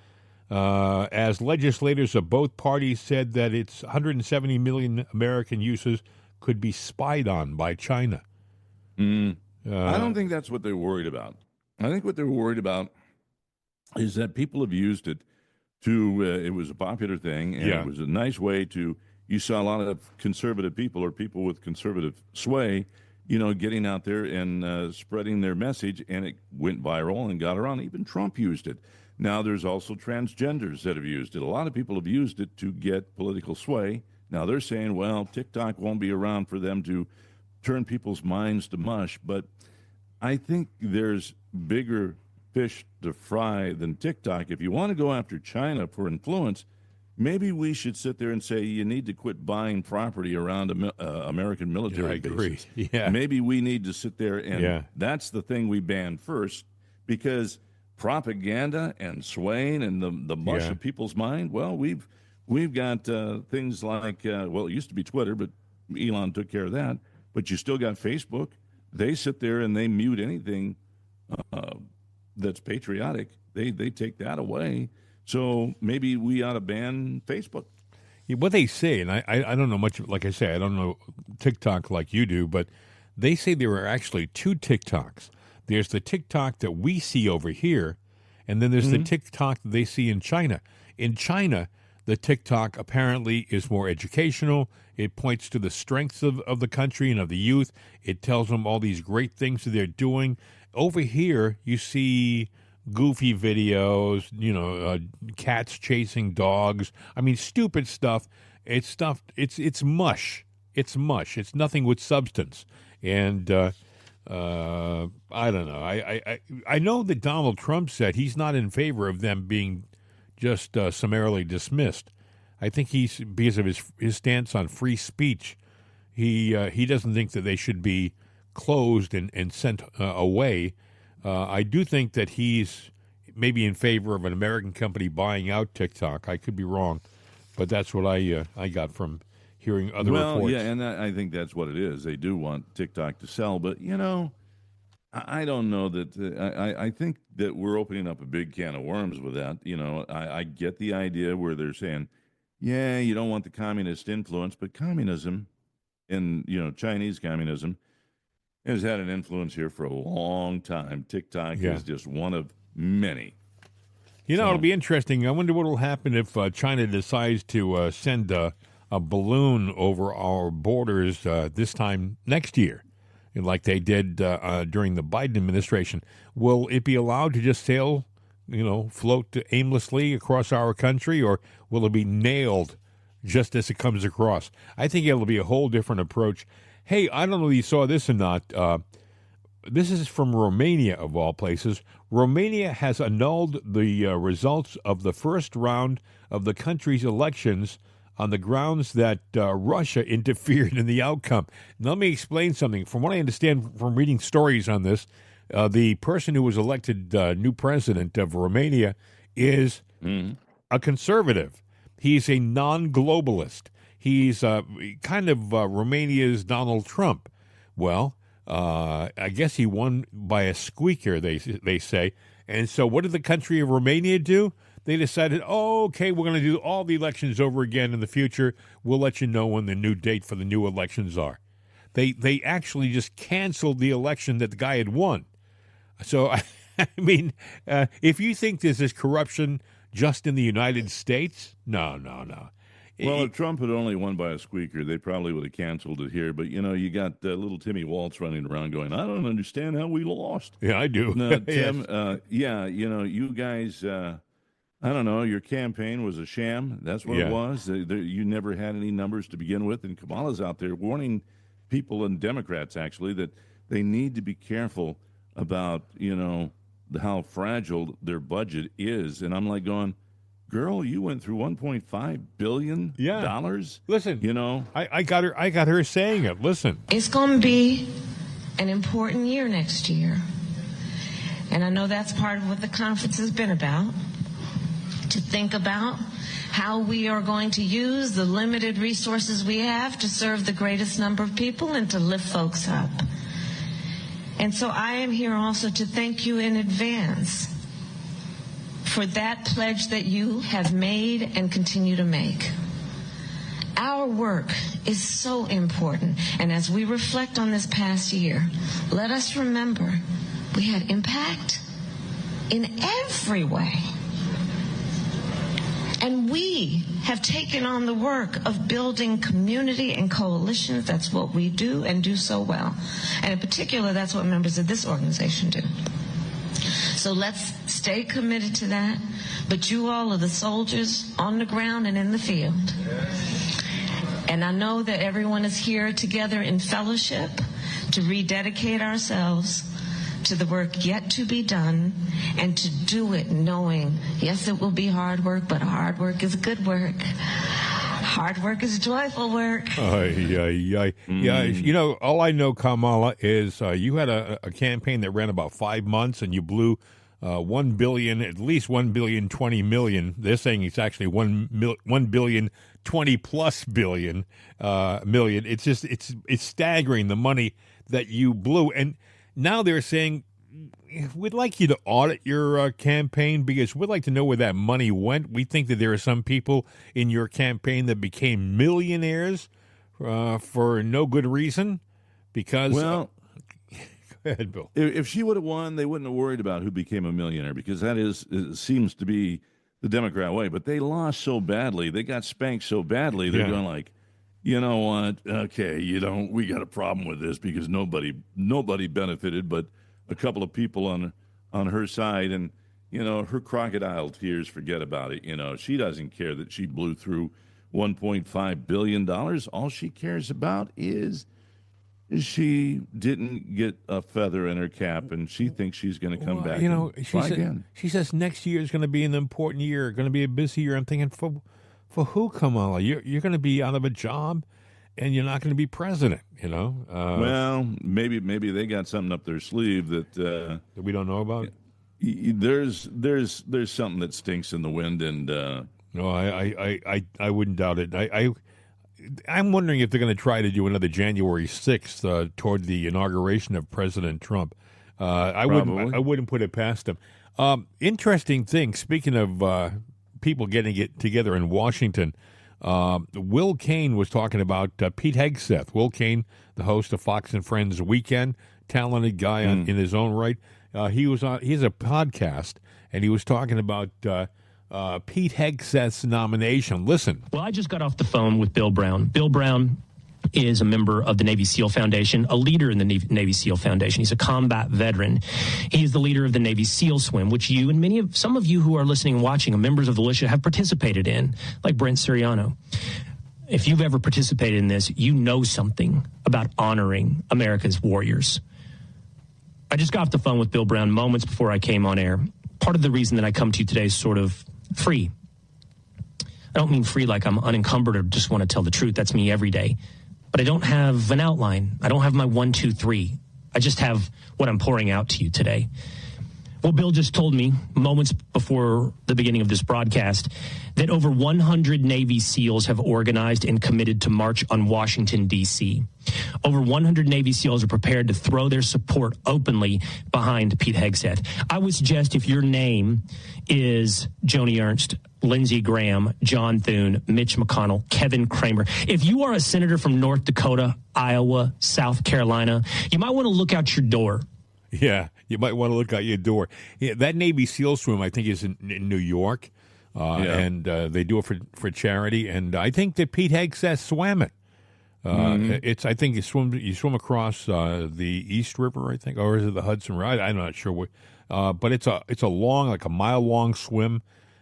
as legislators of both parties said that its 170 million American users could be spied on by China. I don't think that's what they're worried about. I think what they're worried about is that people have used it to, it was a popular thing, and it was a nice way to, you saw a lot of conservative people or people with conservative sway, getting out there and spreading their message, and it went viral and got around. Even Trump used it. Now there's also transgenders that have used it. A lot of people have used it to get political sway. Now they're saying, well, TikTok won't be around for them to turn people's minds to mush, but I think there's bigger fish to fry than TikTok. If you want to go after China for influence, maybe we should sit there and say you need to quit buying property around American military bases. Yeah. Maybe we need to sit there and that's the thing we ban first, because propaganda and swaying and the mush of people's mind, well, we've got things like, it used to be Twitter, but Elon took care of that. But you still got Facebook. They sit there and they mute anything that's patriotic. They take that away. So maybe we ought to ban Facebook. Yeah, what they say, and I don't know much, like I say, I don't know TikTok like you do, but they say there are actually 2 TikToks. There's the TikTok that we see over here, and then there's the TikTok that they see in China. In China, The TikTok apparently is more educational. It points to the strengths of the country and of the youth. It tells them all these great things that they're doing. Over here, you see goofy videos, cats chasing dogs. I mean, stupid stuff. It's stuff. It's mush. It's mush. It's nothing with substance. And I don't know. I know that Donald Trump said he's not in favor of them being just summarily dismissed. I think he's, because of his stance on free speech, he doesn't think that they should be closed and sent away. I do think that he's maybe in favor of an American company buying out TikTok. I could be wrong, but that's what I got from hearing other reports. Well, yeah, and I think that's what it is. They do want TikTok to sell, but I don't know that. I think that we're opening up a big can of worms with that. I get the idea where they're saying, yeah, you don't want the communist influence, but communism, and Chinese communism, has had an influence here for a long time. TikTok is just one of many. It'll be interesting. I wonder what will happen if China decides to send a balloon over our borders this time next year, like they did during the Biden administration. Will it be allowed to just sail, float aimlessly across our country, or will it be nailed just as it comes across? I think it'll be a whole different approach. Hey, I don't know if you saw this or not. This is from Romania, of all places. Romania has annulled the results of the first round of the country's elections on the grounds that Russia interfered in the outcome. Now, let me explain something. From what I understand from reading stories on this, the person who was elected new president of Romania is a conservative. He's a non-globalist. He's kind of Romania's Donald Trump. Well, I guess he won by a squeaker, they say. And so what did the country of Romania do? They decided, okay, we're going to do all the elections over again in the future. We'll let you know when the new date for the new elections are. They actually just canceled the election that the guy had won. So, I mean, if you think this is corruption just in the United States, no. Well, if Trump had only won by a squeaker, they probably would have canceled it here. But, you got little Timmy Waltz running around going, I don't understand how we lost. Yeah, I do. No, Tim, you guys, I don't know, your campaign was a sham. That's what it was. You never had any numbers to begin with. And Kamala's out there warning people, and Democrats actually, that they need to be careful about, how fragile their budget is. And I'm like going, girl, you went through $1.5 billion. Listen, I got her saying it. Listen, it's going to be an important year next year, and I know that's part of what the conference has been about. To think about how we are going to use the limited resources we have to serve the greatest number of people and to lift folks up. And so I am here also to thank you in advance for that pledge that you have made and continue to make. Our work is so important, and as we reflect on this past year, let us remember we had impact in every way. And we have taken on the work of building community and coalitions. That's what we do and do so well. And in particular, that's what members of this organization do. So let's stay committed to that. But you all are the soldiers on the ground and in the field. And I know that everyone is here together in fellowship to rededicate ourselves to the work yet to be done, and to do it knowing, yes, it will be hard work, but hard work is good work. Hard work is joyful work. Yeah, all I know, Kamala, is you had a campaign that ran about 5 months, and you blew $1 billion, at least $1,020,000,000. They're saying it's actually $1,020,000,000+. It's just it's staggering, the money that you blew. And now they're saying, we'd like you to audit your campaign because we'd like to know where that money went. We think that there are some people in your campaign that became millionaires for no good reason because... Well, go ahead, Bill. If she would have won, they wouldn't have worried about who became a millionaire, because that seems to be the Democrat way, but they lost so badly. They got spanked so badly. They're going like, you know what? Okay, we got a problem with this because nobody benefited, but a couple of people on her side, and her crocodile tears. Forget about it. She doesn't care that she blew through $1.5 billion. All she cares about is she didn't get a feather in her cap, and she thinks she's going to come back. She says next year is going to be an important year, going to be a busy year. I'm thinking, for who, Kamala? You're going to be out of a job, and you're not going to be president. Well, maybe they got something up their sleeve that we don't know about. There's something that stinks in the wind, and no, I wouldn't doubt it. I'm wondering if they're going to try to do another January 6th toward the inauguration of President Trump. I wouldn't put it past them. Interesting thing. Speaking of people getting it together in Washington, Will Cain was talking about Pete Hegseth. Will Cain, the host of Fox and Friends Weekend, talented guy in his own right. He has a podcast, and he was talking about Pete Hegseth's nomination. Listen. Well, I just got off the phone with Bill Brown. Bill Brown is a member of the Navy SEAL Foundation, a leader in the Navy SEAL Foundation. He's a combat veteran. He is the leader of the Navy SEAL Swim, which you and some of you who are listening and watching are members of the militia have participated in, like Brent Siriano. If you've ever participated in this, you know something about honoring America's warriors. I just got off the phone with Bill Brown moments before I came on air. Part of the reason that I come to you today is sort of free. I don't mean free like I'm unencumbered or just want to tell the truth. That's me every day. But I don't have an outline. I don't have my 1, 2, 3. I just have what I'm pouring out to you today. Well, Bill just told me moments before the beginning of this broadcast that over 100 Navy SEALs have organized and committed to march on Washington, D.C. Over 100 Navy SEALs are prepared to throw their support openly behind Pete Hegseth. I would suggest if your name is Joni Ernst, Lindsey Graham, John Thune, Mitch McConnell, Kevin Kramer, if you are a senator from North Dakota, Iowa, South Carolina, you might want to look out your door. Yeah, you might want to look out your door. Yeah, that Navy SEAL swim, I think, is in New York, and they do it for charity. And I think that Pete Hegseth swam it. I think you swim across the East River, I think, or is it the Hudson River? I'm not sure. But it's a long, like a mile-long swim.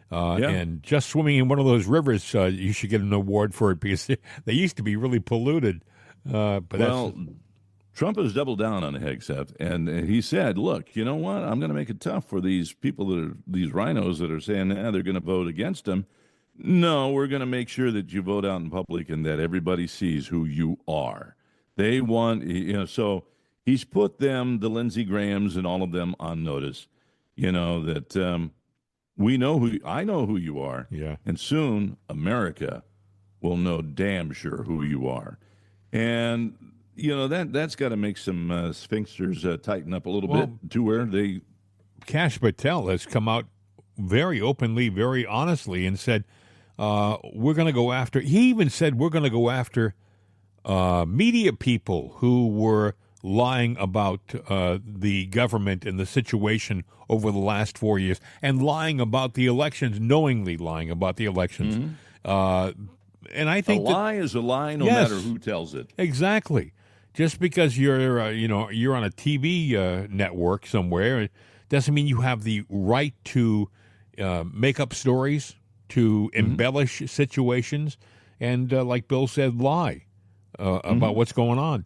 And just swimming in one of those rivers, you should get an award for it because they used to be really polluted. Trump has doubled down on Hegseth, and he said, look, you know what? I'm going to make it tough for these people these rhinos that are saying they're going to vote against him. No, we're going to make sure that you vote out in public and that everybody sees who you are. They want, so he's put them, the Lindsey Grahams and all of them on notice, that I know who you are. Yeah. And soon America will know damn sure who you are. And that's got to make some sphincters tighten up a little bit to where they. Kash Patel has come out very openly, very honestly, and said, we're going to go after. He even said we're going to go after media people who were lying about the government and the situation over the last 4 years and lying about the elections, knowingly lying about the elections. And I think a lie is a lie, no matter who tells it. Exactly. Just because you're on a TV network somewhere doesn't mean you have the right to make up stories, to embellish situations, and like Bill said, lie about what's going on.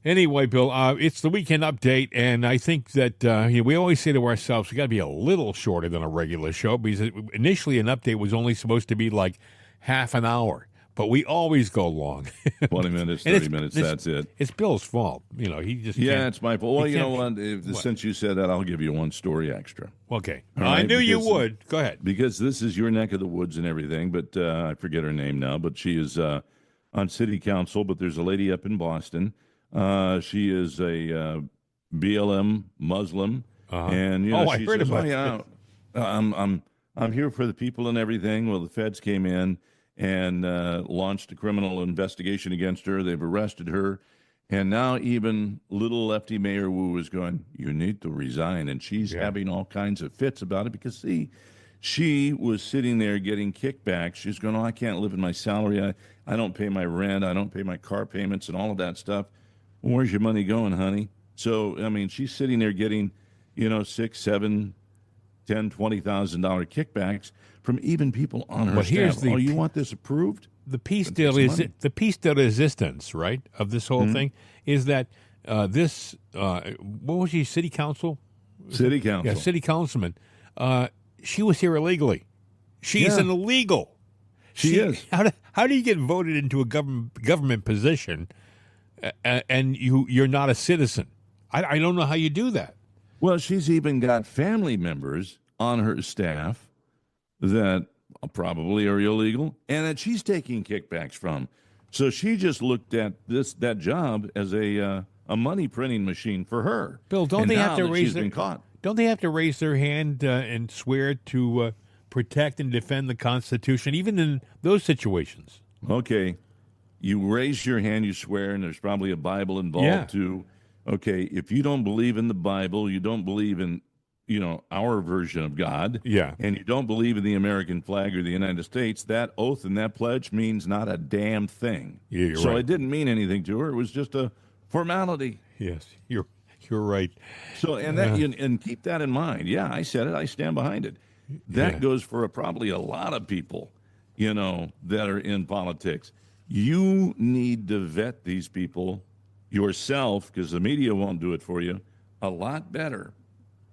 Anyway, Bill, it's the weekend update, and I think that we always say to ourselves, we got to be a little shorter than a regular show because initially an update was only supposed to be like half an hour. But we always go long. 20 minutes, 30 minutes, that's it. It's Bill's fault. He just can't. It's my fault. Well, you know what? Since you said that, I'll give you one story extra. Okay. I knew you would. Go ahead. Because this is your neck of the woods and everything, but I forget her name now, but she is on city council, but there's a lady up in Boston. She is a BLM Muslim. And, I heard about that. I'm here for the people and everything. Well, the feds came in and launched a criminal investigation against her. They've arrested her. And now even little lefty Mayor Wu is going, you need to resign. And she's having all kinds of fits about it because, see, She was sitting there getting kickbacks. She's going, oh, I can't live in my salary. I don't pay my rent. I don't pay my car payments and all of that stuff. Well, where's your money going, honey? So, I mean, she's sitting there getting, $6, $7, $10, $20,000 kickbacks from even people on her staff. You want this approved? The piece de resistance, right, of this whole thing is that this, what was she, city council? City council. Yeah, city councilman. She was here illegally. She's an illegal. She is. How do you get voted into a government position and you're not a citizen? I don't know how you do that. Well, she's even got family members on her staff that probably are illegal and that she's taking kickbacks from. So she just looked at that job as a money printing machine for her. Bill, don't they have to raise their caught? Don't they have to raise their hand and swear to protect and defend the Constitution, even in those situations? Okay, you raise your hand, you swear, and there's probably a Bible involved too. Okay, if you don't believe in the Bible, you don't believe in, our version of God, and you don't believe in the American flag or the United States, that oath and that pledge means not a damn thing. Yeah, you're so right. It didn't mean anything to her. It was just a formality. Yes, you're right. So, and keep that in mind. Yeah, I said it. I stand behind it. That goes for probably a lot of people, that are in politics. You need to vet these people yourself, because the media won't do it for you, a lot better.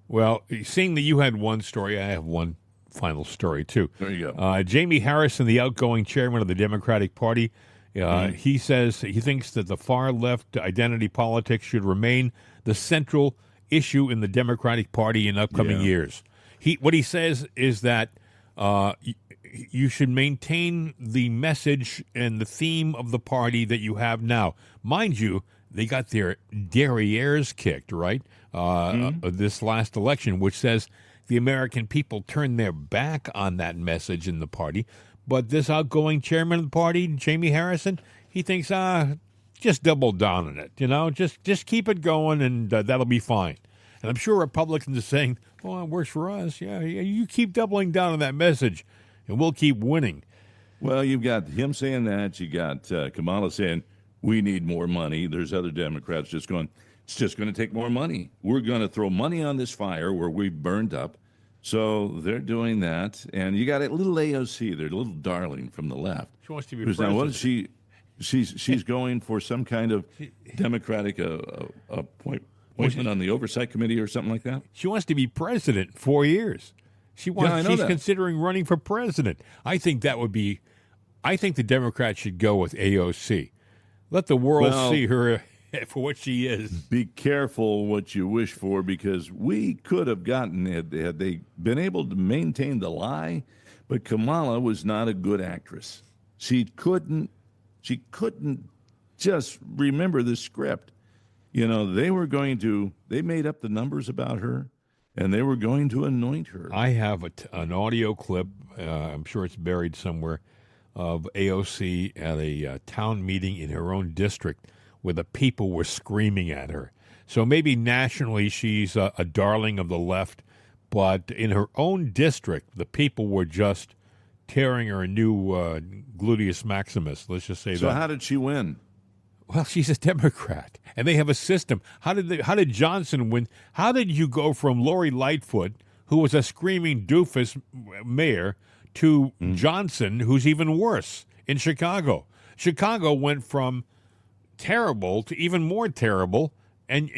Well, seeing that you had one story, I have one final story, too. There you go. Jamie Harrison, the outgoing chairman of the Democratic Party, he says he thinks that the far-left identity politics should remain the central issue in the Democratic Party in upcoming years. What he says is that you should maintain the message and the theme of the party that you have now. Mind you, they got their derrieres kicked, right, this last election, which says the American people turned their back on that message in the party. But this outgoing chairman of the party, Jamie Harrison, he thinks, just double down on it, just keep it going, and that'll be fine. And I'm sure Republicans are saying, well, it works for us. Yeah, you keep doubling down on that message, and we'll keep winning. Well, you've got him saying that. You got Kamala saying, we need more money. There's other Democrats just going, it's just going to take more money. We're going to throw money on this fire where we've burned up. So they're doing that. And you got a little AOC, their little darling from the left. She wants to be president. Now, what is she? She's going for some kind of Democratic appointment on the Oversight Committee or something like that? She wants to be president 4 years. She's considering running for president. I think the Democrats should go with AOC. Let the world see her for what she is. Be careful what you wish for, because we could have gotten it had they been able to maintain the lie, but Kamala was not a good actress. She couldn't just remember the script. They made up the numbers about her, and they were going to anoint her. I have an audio clip, I'm sure it's buried somewhere, of AOC at a town meeting in her own district where the people were screaming at her. So maybe nationally she's a darling of the left, but in her own district, the people were just tearing her a new gluteus maximus. Let's just say that. So how did she win? Well, she's a Democrat, and they have a system. How did Johnson win? How did you go from Lori Lightfoot, who was a screaming doofus mayor, to Johnson, who's even worse in Chicago? Chicago went from terrible to even more terrible, and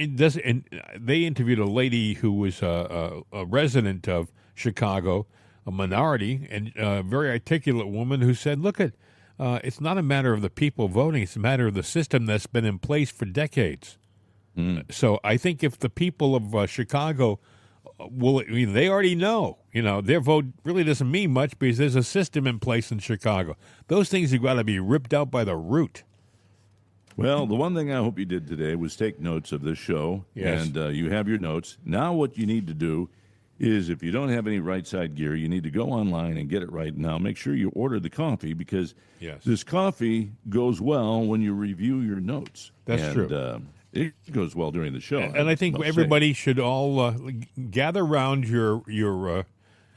they interviewed a lady who was a resident of Chicago, a minority, and a very articulate woman who said, look, it's not a matter of the people voting, it's a matter of the system that's been in place for decades. So I think if the people of Chicago they already know, their vote really doesn't mean much because there's a system in place in Chicago. Those things have got to be ripped out by the root. Well, the one thing I hope you did today was take notes of this show. Yes. And you have your notes. Now what you need to do is, if you don't have any right side gear, you need to go online and get it right now. Make sure you order the coffee, because this coffee goes well when you review your notes. That's true. It goes well during the show. And I think everybody should all gather around your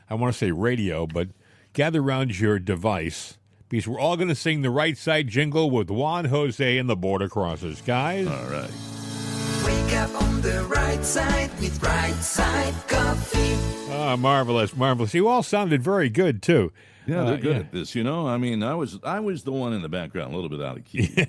I want to say radio, but gather around your device because we're all going to sing the right side jingle with Juan Jose and the Border Crossers, guys. All right. Wake up on the right side with Right Side Coffee. Marvelous, marvelous. You all sounded very good, too. Yeah, they're good at this, you know. I mean, I was the one in the background, a little bit out of key.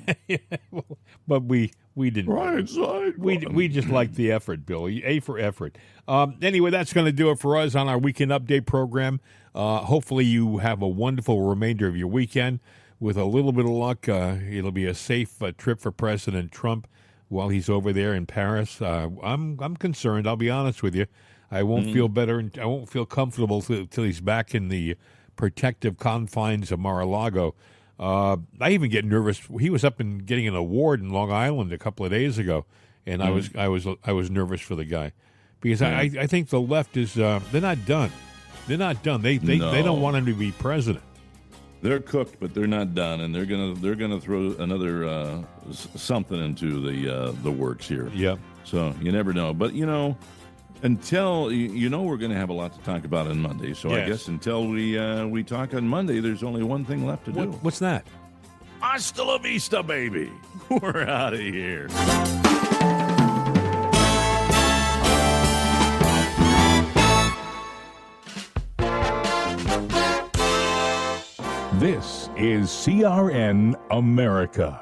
But we didn't. Right side. We just like the effort, Bill. A for effort. Anyway, that's going to do it for us on our Weekend Update program. Hopefully you have a wonderful remainder of your weekend. With a little bit of luck, it'll be a safe trip for President Trump while he's over there in Paris. I'm concerned, I'll be honest with you. I won't feel better, and I won't feel comfortable till he's back in the protective confines of Mar-a-Lago. I even get nervous. He was up and getting an award in Long Island a couple of days ago, and I was nervous for the guy because I think the left is they're not done. They're not done. They don't want him to be president. They're cooked, but they're not done, and they're gonna throw another something into the works here. Yep. So you never know, but you know. Until, you know, we're going to have a lot to talk about on Monday. So Yes. I guess until we talk on Monday, there's only one thing left to do. What's that? Hasta la vista, baby. We're out of here. This is CRN America.